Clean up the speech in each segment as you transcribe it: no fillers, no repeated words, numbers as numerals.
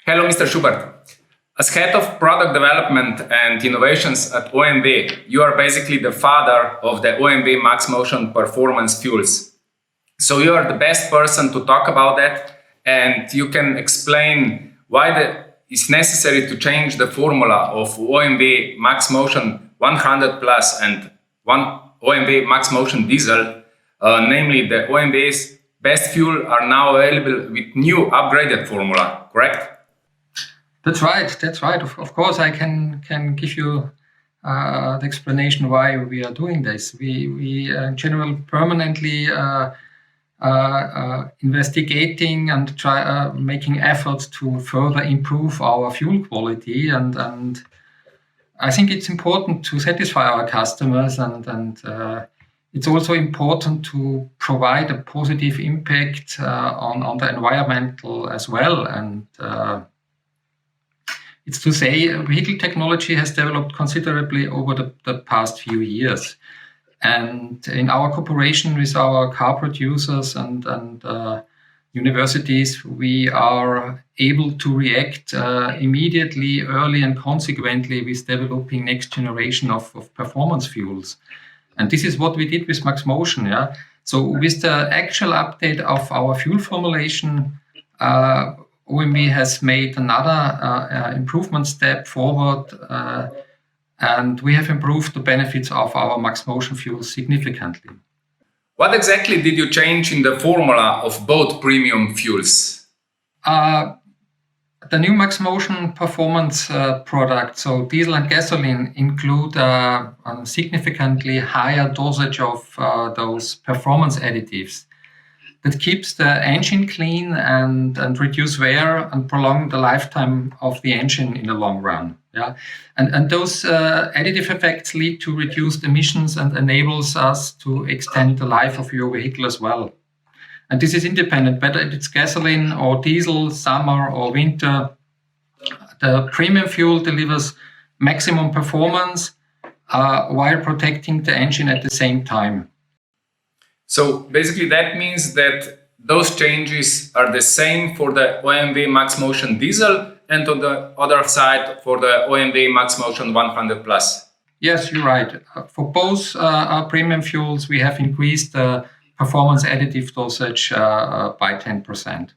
Hello, Mr. Schubert. As head of product development and innovations at OMV, you are basically the father of the OMV MaxxMotion performance fuels. So you are the best person to talk about that, and you can explain why it's necessary to change the formula of OMV MaxxMotion 100 Plus and OMV MaxxMotion Diesel, namely the OMV's best fuel are now available with new upgraded formula, correct? That's right. Of course, I can give you the explanation why we are doing this. We in general permanently investigating and making efforts to further improve our fuel quality, and I think it's important to satisfy our customers, and it's also important to provide a positive impact on the environmental as well. And it's to say, vehicle technology has developed considerably over the past few years. And in our cooperation with our car producers and universities, we are able to react immediately, early, and consequently with developing next generation of performance fuels. And this is what we did with MaxxMotion. Yeah. So with the actual update of our fuel formulation, OMV has made another improvement step forward, and we have improved the benefits of our MaxxMotion fuel significantly. What exactly did you change in the formula of both premium fuels? The new MaxxMotion performance products, so diesel and gasoline, include a significantly higher dosage of those performance additives that keeps the engine clean and reduce wear and prolong the lifetime of the engine in the long run. Yeah, and those additive effects lead to reduced emissions and enables us to extend the life of your vehicle as well. And this is independent, whether it's gasoline or diesel, summer or winter. The premium fuel delivers maximum performance while protecting the engine at the same time. So basically that means that those changes are the same for the OMV MaxxMotion Diesel and on the other side for the OMV MaxxMotion 100 Plus. Yes, you're right. For both premium fuels, we have increased the performance additive dosage by 10%.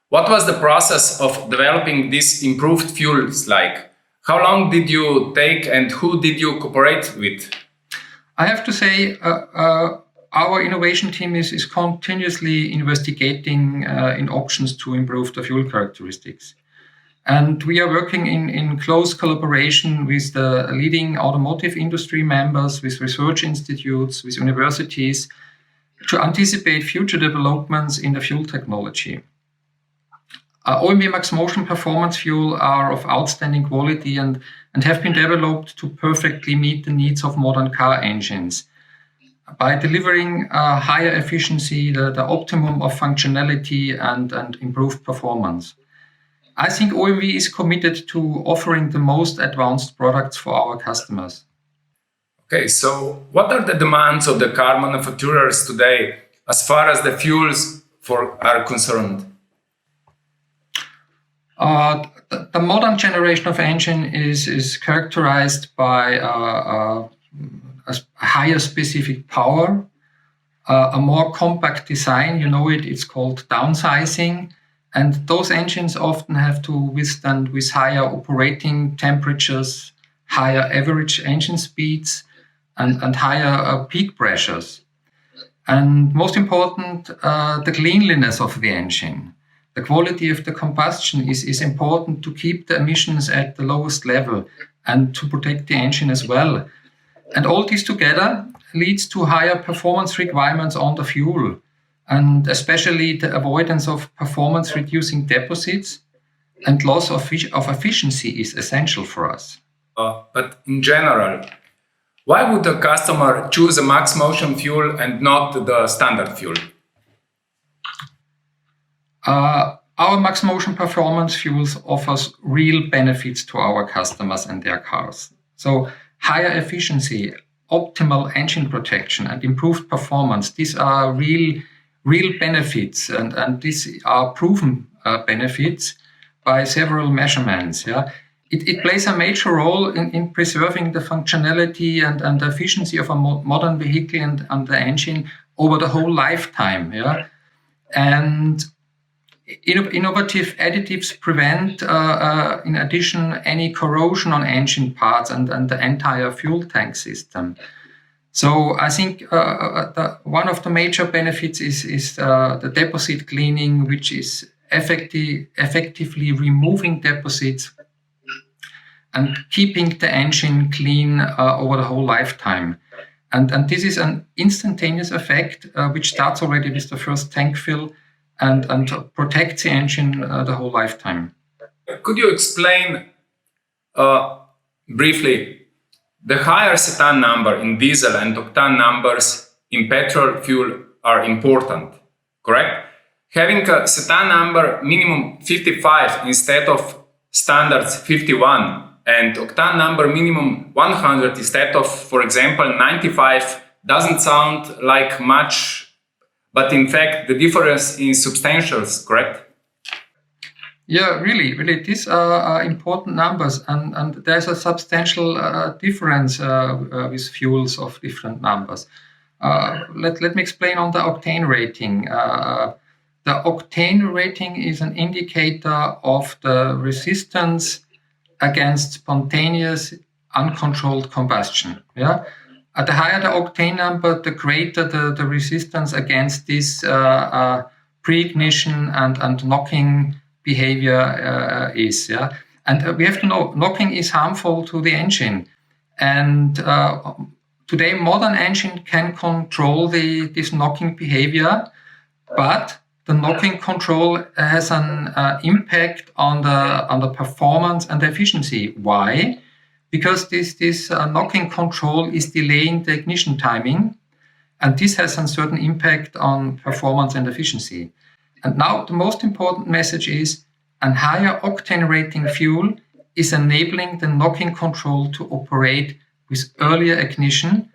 What was the process of developing these improved fuels like? How long did you take and who did you cooperate with? I have to say, our innovation team is continuously investigating in options to improve the fuel characteristics. And we are working in close collaboration with the leading automotive industry members, with research institutes, with universities, to anticipate future developments in the fuel technology. OMV MaxxMotion performance fuel are of outstanding quality and have been developed to perfectly meet the needs of modern car engines by delivering higher efficiency, the optimum of functionality and improved performance. I think OMV is committed to offering the most advanced products for our customers. Okay, so what are the demands of the car manufacturers today as far as the fuels are concerned? The modern generation of engine is characterized by a higher specific power, a more compact design. You know it's called downsizing. And those engines often have to withstand with higher operating temperatures, higher average engine speeds, and higher peak pressures. And most important, the cleanliness of the engine. The quality of the combustion is important to keep the emissions at the lowest level and to protect the engine as well. And all this together leads to higher performance requirements on the fuel, and especially the avoidance of performance-reducing deposits and loss of efficiency is essential for us. But in general, why would the customer choose a MaxxMotion fuel and not the standard fuel? Our MaxxMotion performance fuels offers real benefits to our customers and their cars. So higher efficiency, optimal engine protection, and improved performance, these are real benefits, and these are proven benefits by several measurements. Yeah, it plays a major role in preserving the functionality and the efficiency of a modern vehicle and the engine over the whole lifetime. Yeah, and innovative additives prevent, in addition, any corrosion on engine parts and the entire fuel tank system. So I think one of the major benefits is the deposit cleaning, which is effectively removing deposits and keeping the engine clean over the whole lifetime. And this is an instantaneous effect, which starts already with the first tank fill and protects the engine the whole lifetime. Could you explain briefly the higher cetan number in diesel and octane numbers in petrol fuel are important, correct? Having a cetan number minimum 55 instead of standards 51 and octane number minimum 100 instead of, for example, 95 doesn't sound like much, but in fact, the difference is substantial, correct? Yeah, really, these are important numbers, and there's a substantial difference with fuels of different numbers. Let me explain on the octane rating. The octane rating is an indicator of the resistance against spontaneous, uncontrolled combustion. Yeah. The higher the octane number, the greater the resistance against this pre-ignition and knocking behavior is. Yeah? And we have to know knocking is harmful to the engine. And today, modern engine can control this knocking behavior, but the knocking control has an impact on the performance and the efficiency. Why? Because this knocking control is delaying the ignition timing, and this has a certain impact on performance and efficiency. And now the most important message is a higher octane rating fuel is enabling the knocking control to operate with earlier ignition,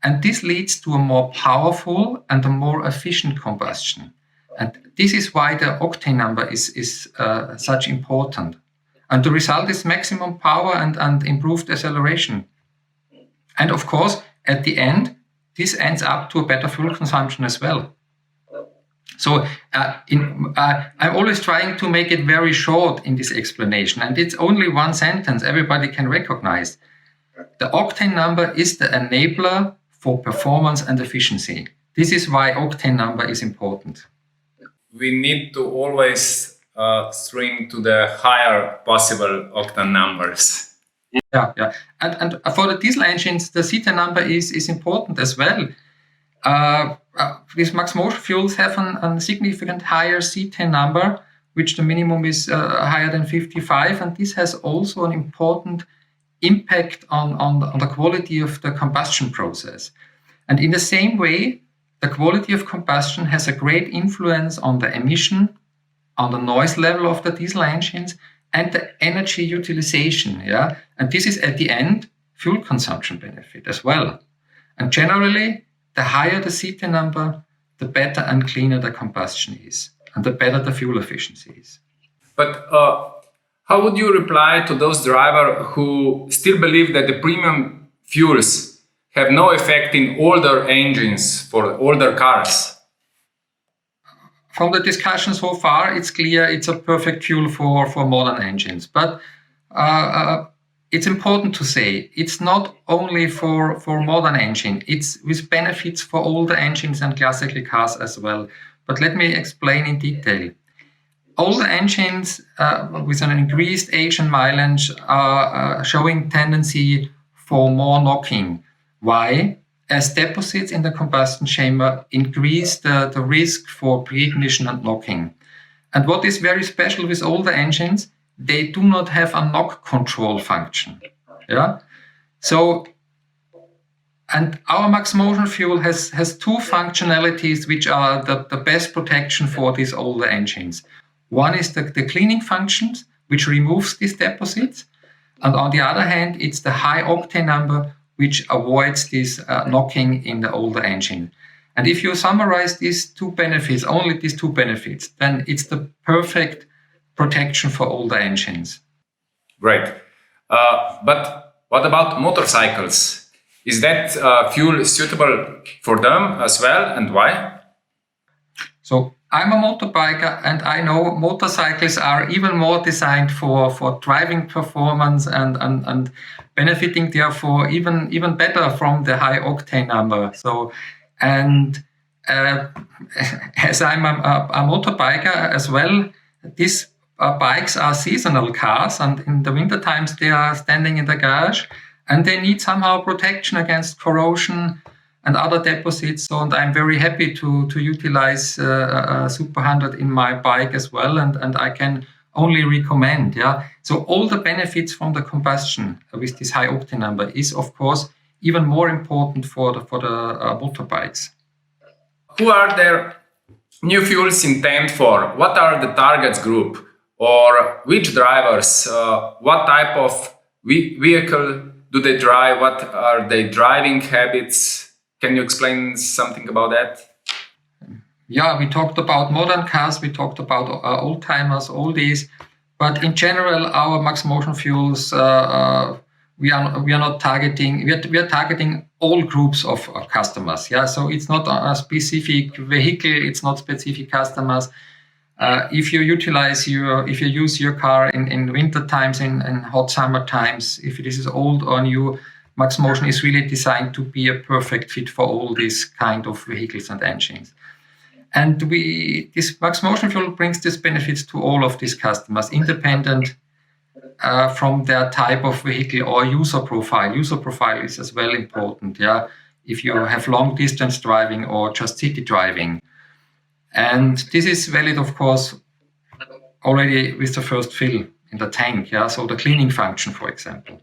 and this leads to a more powerful and a more efficient combustion. And this is why the octane number is such important. And the result is maximum power and improved acceleration. And of course, at the end, this ends up to a better fuel consumption as well. So I'm always trying to make it very short in this explanation. And it's only one sentence everybody can recognize. The octane number is the enabler for performance and efficiency. This is why octane number is important. We need to always stream to the higher possible octane numbers. Yeah. And for the diesel engines, the cetan number is important as well. These MaxxMotion fuels have a significant higher cetan number, which the minimum is higher than 55, and this has also an important impact on the quality of the combustion process. And in the same way, the quality of combustion has a great influence on the emission, on the noise level of the diesel engines, and the energy utilization. Yeah, and this is at the end fuel consumption benefit as well. And generally, the higher the cetan number, the better and cleaner the combustion is, and the better the fuel efficiency is. But how would you reply to those drivers who still believe that the premium fuels have no effect in older engines for older cars? From the discussion so far, it's clear it's a perfect fuel for modern engines. But it's important to say it's not only for modern engine. It's with benefits for older engines and classical cars as well. But let me explain in detail. Older engines with an increased age and mileage are showing tendency for more knocking. Why? As deposits in the combustion chamber increase the risk for pre-ignition and knocking. And what is very special with older engines, they do not have a knock control function. Yeah. So, and our MaxxMotion fuel has two functionalities which are the best protection for these older engines. One is the cleaning functions, which removes these deposits. And on the other hand, it's the high octane number, which avoids this knocking in the older engine. And if you summarize these two benefits, only these two benefits, then it's the perfect protection for all the engines. Great. But what about motorcycles? Is that fuel suitable for them as well, and why? So I'm a motorbiker, and I know motorcycles are even more designed for driving performance and benefiting therefore even better from the high octane number. So, and as I'm a motorbiker as well, these bikes are seasonal cars, and in the winter times they are standing in the garage, and they need somehow protection against corrosion and other deposits. So, and I'm very happy to utilize a Super 100 in my bike as well, and I can only recommend. Yeah. So all the benefits from the combustion with this high octane number is, of course, even more important for the motorbikes. Who are their new fuels intended for? What are the targets group? Or which drivers? What type of vehicle do they drive? What are their driving habits? Can you explain something about that? Yeah, we talked about modern cars, we talked about old timers, all these, but in general, our MaxxMotion fuels, we are not targeting. We are targeting all groups of customers. Yeah, so it's not a specific vehicle. It's not specific customers. If you use your car in winter times, in hot summer times, if this is old or new, MaxxMotion is really designed to be a perfect fit for all these kind of vehicles and engines. And this MaxxMotion fuel brings these benefits to all of these customers, independent from their type of vehicle or user profile. User profile is as well important. Yeah, if you have long distance driving or just city driving. And this is valid, of course, already with the first fill in the tank. Yeah, so the cleaning function, for example.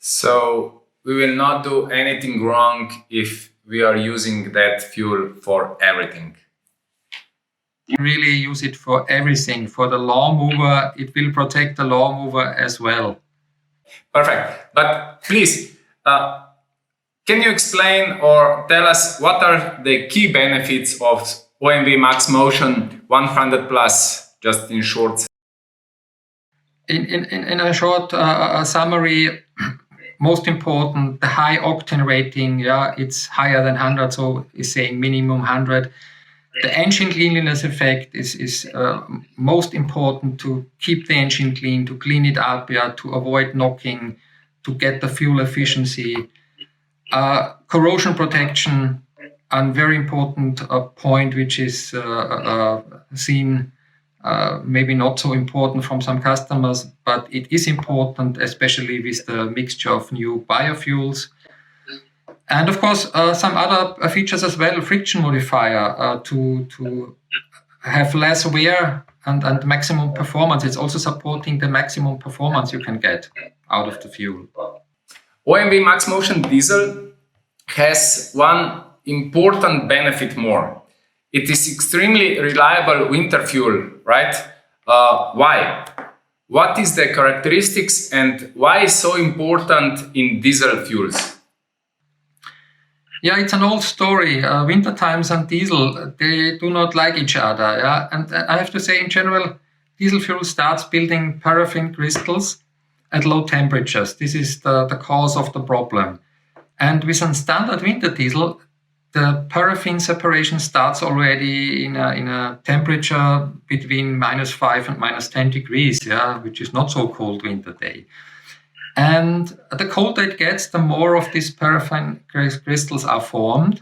So we will not do anything wrong if we are using that fuel for everything. You really use it for everything. For the lawnmower, it will protect the lawnmower as well. Perfect. But please, can you explain or tell us what are the key benefits of OMV MaxxMotion 100 Plus, just in short? In a short summary, most important, the high octane rating. Yeah, it's higher than 100, so it's saying minimum 100. The engine cleanliness effect is most important to keep the engine clean, to clean it up, yeah, to avoid knocking, to get the fuel efficiency. Corrosion protection, a very important point which is seen maybe not so important from some customers, but it is important, especially with the mixture of new biofuels. And of course, some other features as well, friction modifier to have less wear and maximum performance. It's also supporting the maximum performance you can get out of the fuel. OMV MaxxMotion Diesel has one important benefit more. It is extremely reliable winter fuel, right? Why? What is the characteristics and why is so important in diesel fuels? Yeah, it's an old story. Winter times and diesel, they do not like each other. Yeah, and I have to say, in general, diesel fuel starts building paraffin crystals at low temperatures. This is the cause of the problem. And with a standard winter diesel, the paraffin separation starts already in a temperature between -5 and -10 degrees, yeah, which is not so cold winter day. And the colder it gets, the more of these paraffin crystals are formed.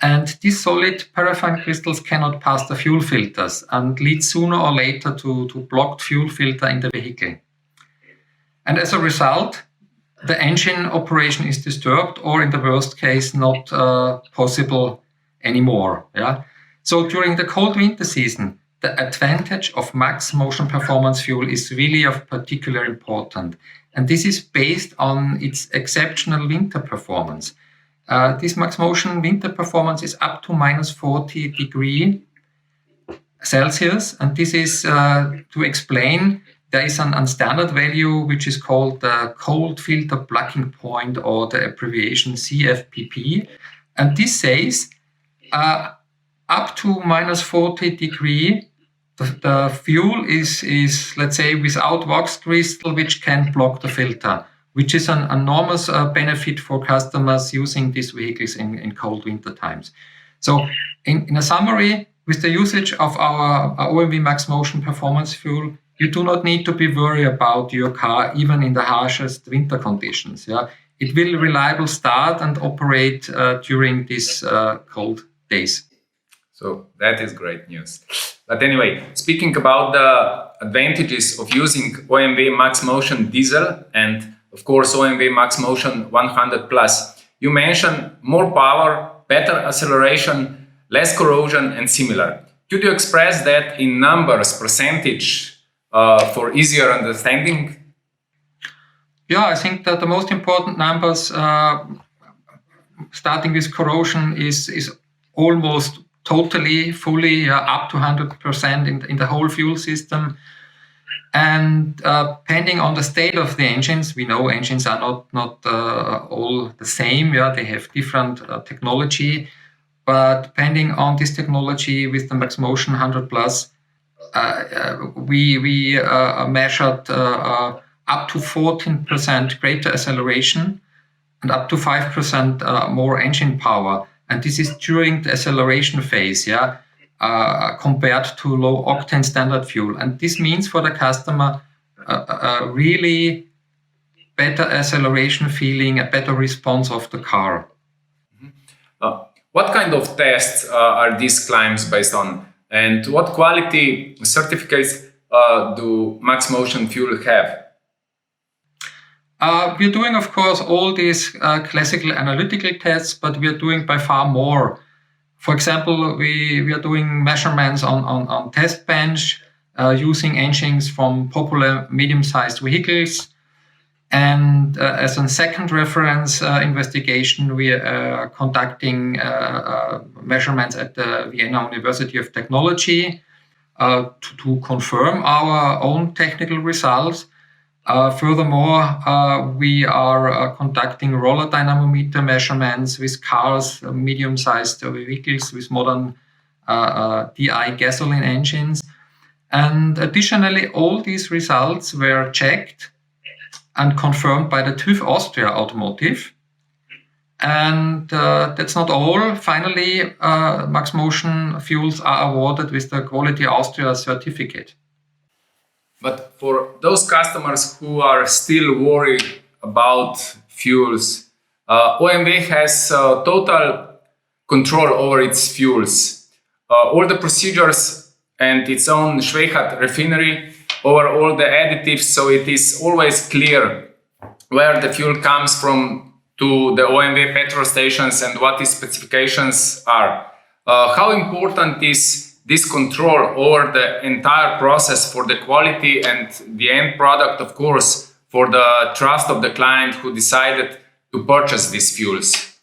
And these solid paraffin crystals cannot pass the fuel filters and lead sooner or later to blocked fuel filter in the vehicle. And as a result, the engine operation is disturbed, or in the worst case, not possible anymore. Yeah. So during the cold winter season, the advantage of MaxxMotion performance fuel is really of particular importance. And this is based on its exceptional winter performance. This MaxxMotion winter performance is up to -40 degrees Celsius. And this is to explain, there is an standard value which is called the cold filter blocking point, or the abbreviation CFPP. And this says up to -40 degrees, the fuel is, let's say, without wax crystal, which can block the filter, which is an enormous benefit for customers using these vehicles in cold winter times. So in a summary, with the usage of our OMV MaxxMotion performance fuel, you do not need to be worried about your car, even in the harshest winter conditions. Yeah, it will reliably start and operate during these cold days. So that is great news. But anyway, speaking about the advantages of using OMV MaxxMotion Diesel and of course OMV MaxxMotion 100 Plus, you mentioned more power, better acceleration, less corrosion and similar. Could you express that in numbers, percentage, for easier understanding? Yeah, I think that the most important numbers, starting with corrosion, is almost totally, fully up to 100% in the whole fuel system. And depending on the state of the engines, we know engines are not all the same. Yeah, they have different technology. But depending on this technology, with the MaxxMotion 100 Plus, we measured up to 14% greater acceleration and up to 5% more engine power. And this is during the acceleration phase, compared to low octane standard fuel. And this means for the customer a really better acceleration feeling, a better response of the car. What kind of tests are these climbs based on? And what quality certificates do MaxxMotion fuel have? We're doing, of course, all these classical analytical tests, but we're doing by far more. For example, we are doing measurements on test bench using engines from popular medium-sized vehicles. And as a second reference investigation, we are conducting measurements at the Vienna University of Technology to confirm our own technical results. Furthermore, we are conducting roller dynamometer measurements with cars, medium-sized vehicles with modern DI gasoline engines. And additionally, all these results were checked and confirmed by the TÜV Austria Automotive. And that's not all. Finally, MaxxMotion fuels are awarded with the Quality Austria certificate. But for those customers who are still worried about fuels, OMV has total control over its fuels. All the procedures and its own Schwechat refinery over all the additives, so it is always clear where the fuel comes from to the OMV petrol stations and what its specifications are. How important is this control over the entire process for the quality and the end product, of course, for the trust of the client who decided to purchase these fuels?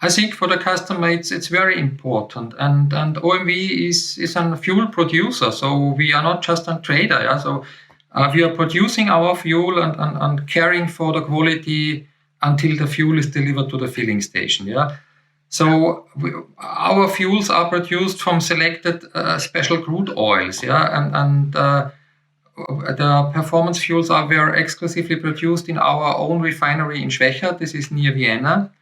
I think for the customer it's very important, and OMV is a fuel producer, so we are not just a trader. Yeah? So we are producing our fuel and caring for the quality until the fuel is delivered to the filling station. Yeah. So our fuels are produced from selected special crude oils. Yeah, and the performance fuels are very exclusively produced in our own refinery in Schwechat. This is near Vienna.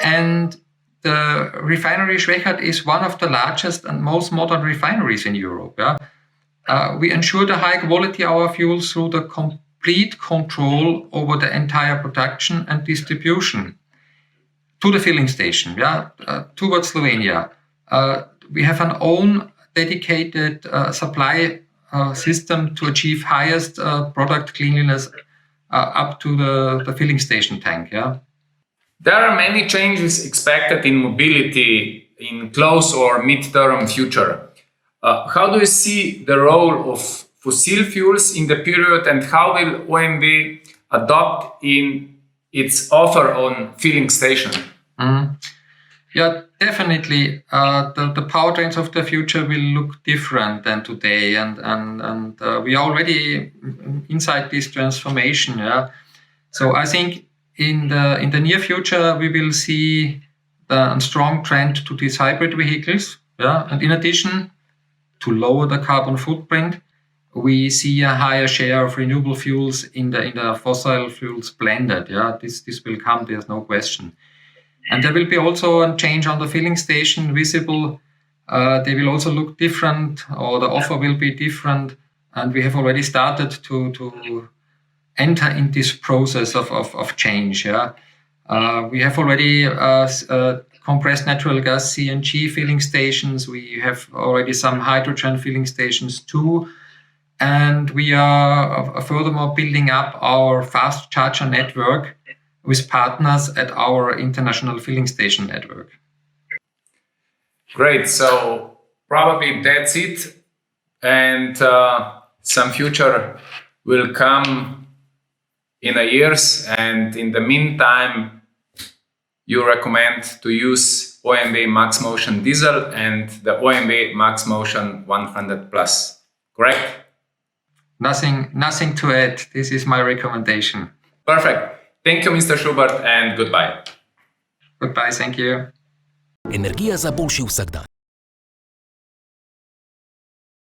And the refinery Schwechat is one of the largest and most modern refineries in Europe. Yeah? We ensure the high quality of our fuels through the complete control over the entire production and distribution to the filling station, towards Slovenia. We have an own dedicated supply system to achieve highest product cleanliness up to the filling station tank. Yeah. There are many changes expected in mobility in close or mid-term future. How do you see the role of fossil fuels in the period, and how will OMV adopt in its offer on filling station? Yeah, definitely. The powertrains of the future will look different than today, and we are already inside this transformation. Yeah, so I think in the near future we will see a strong trend to these hybrid vehicles. Yeah, and in addition to lower the carbon footprint, we see a higher share of renewable fuels in the fossil fuels blended. Yeah, this will come. There's no question. And there will be also a change on the filling station visible. They will also look different, or the offer will be different. And we have already started to enter in this process of change. Yeah, we have already compressed natural gas (CNG) filling stations. We have already some hydrogen filling stations too. And we are furthermore building up our fast charger network with partners at our international filling station network. Great. So probably that's it. And some future will come in a years. And in the meantime, you recommend to use OMV MaxxMotion Diesel and the OMV MaxxMotion 100 Plus, correct? Nothing to add. This is my recommendation. Perfect. Thank you, Mr. Schubert, and goodbye. Goodbye. Thank you. Energija za boljši vsakdan.